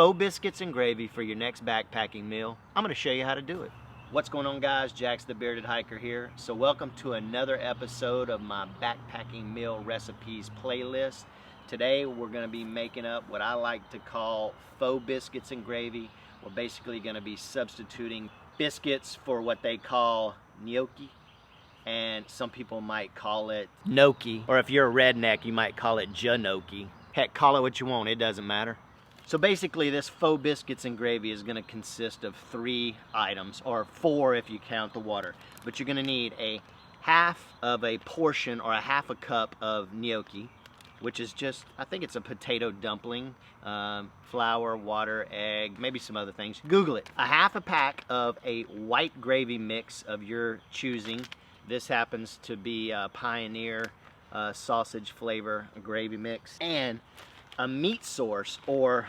faux biscuits and gravy for your next backpacking meal. I'm going to show you how to do it. What's going on, guys? Jax the Bearded Hiker here. So welcome to another episode of my backpacking meal recipes playlist. Today we're going to be making up what I like to call faux biscuits and gravy. We're basically going to be substituting biscuits for what they call gnocchi, and some people might call it gnocchi, or if you're a redneck you might call it janocchi. Heck, call it what you want, it doesn't matter. So basically this faux biscuits and gravy is going to consist of 3 items, or 4 if you count the water. But you're going to need a half of a portion, or a half a cup of gnocchi, which is just, I think it's a potato dumpling, flour, water, egg, maybe some other things. Google it. A half a pack of a white gravy mix of your choosing. This happens to be Pioneer sausage flavor gravy mix, and a meat source, or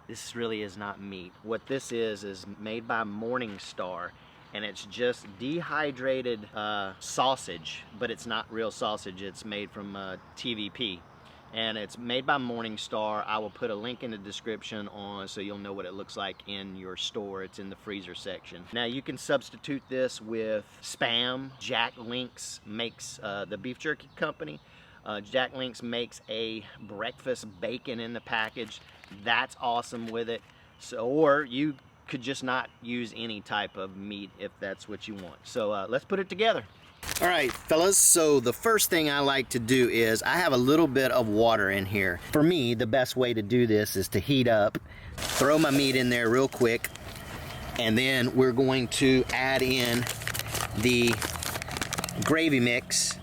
this really is not meat. What this is made by Morningstar, and it's just dehydrated sausage, but it's not real sausage. It's made from TVP, and it's made by Morningstar. I will put a link in the description on so you'll know what it looks like in your store. It's in the freezer section. Now you can substitute this with Spam. Jack Links makes, the beef jerky company, Jack Links makes a breakfast bacon in the package. That's awesome with it. So, or you could just not use any type of meat if that's what you want. So let's put it together. All right, fellas, so the first thing I like to do is I have a little bit of water in here. For me, the best way to do this is to heat up, throw my meat in there real quick, and then we're going to add in the gravy mix,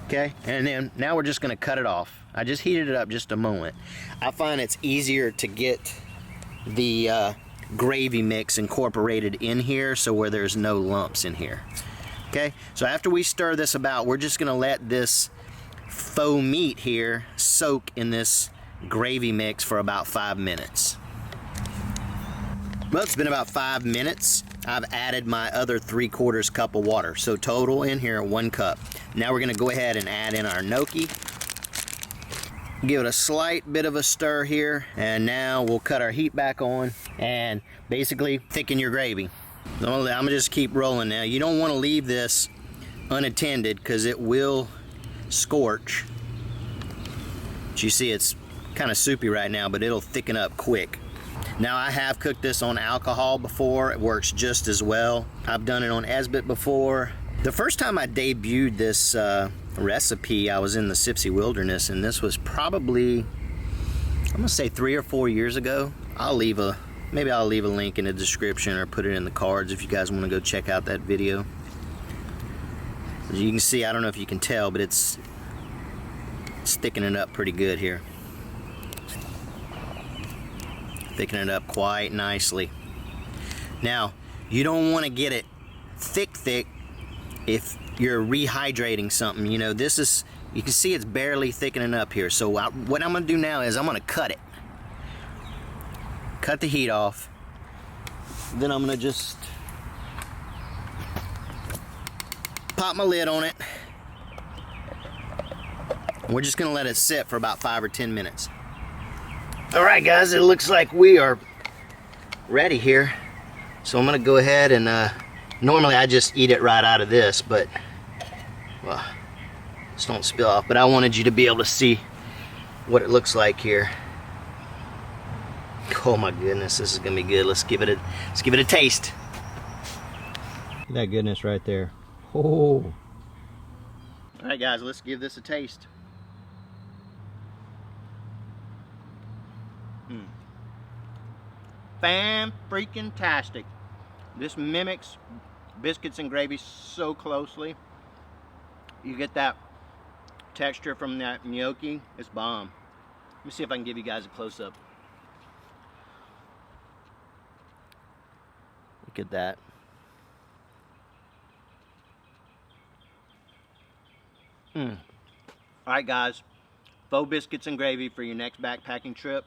okay? And then now we're just gonna cut it off. I just heated it up just a moment. I find it's easier to get the gravy mix incorporated in here so where there's no lumps in here. Okay, so after we stir this about, we're just gonna let this faux meat here soak in this gravy mix for about 5 minutes. Well, it's been about 5 minutes. I've added my other 3/4 cup of water. So total in here, 1 cup. Now we're gonna go ahead and add in our gnocchi. Give it a slight bit of a stir here, and now we'll cut our heat back on and basically thicken your gravy. I'm gonna just keep rolling now. You don't want to leave this unattended because it will scorch. But you see it's kind of soupy right now, but it'll thicken up quick. Now I have cooked this on alcohol before. It works just as well. I've done it on Esbit before. The first time I debuted this recipe, I was in the Sipsey Wilderness, and this was probably, I'm gonna say 3 or 4 years ago. Maybe I'll leave a link in the description or put it in the cards if you guys want to go check out that video. As you can see, I don't know if you can tell, but it's thickening up pretty good here. Thickening it up quite nicely. Now, you don't want to get it thick if you're rehydrating something. You know, this is, you can see it's barely thickening up here. So what I'm going to do now is I'm going to cut it. Cut the heat off. Then I'm gonna just pop my lid on it. And we're just gonna let it sit for about 5 or 10 minutes. All right, guys, it looks like we are ready here. So I'm gonna go ahead and normally I just eat it right out of this, but well, just don't spill off. But I wanted you to be able to see what it looks like here. Oh my goodness, this is gonna be good. Let's give it a taste. Look at that goodness right there. Oh. All right, guys, let's give this a taste. Fan-freaking-tastic. This mimics biscuits and gravy so closely. You get that texture from that gnocchi. It's bomb. Let me see if I can give you guys a close-up. Look at that. Alright, guys, faux biscuits and gravy for your next backpacking trip.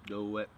Do it.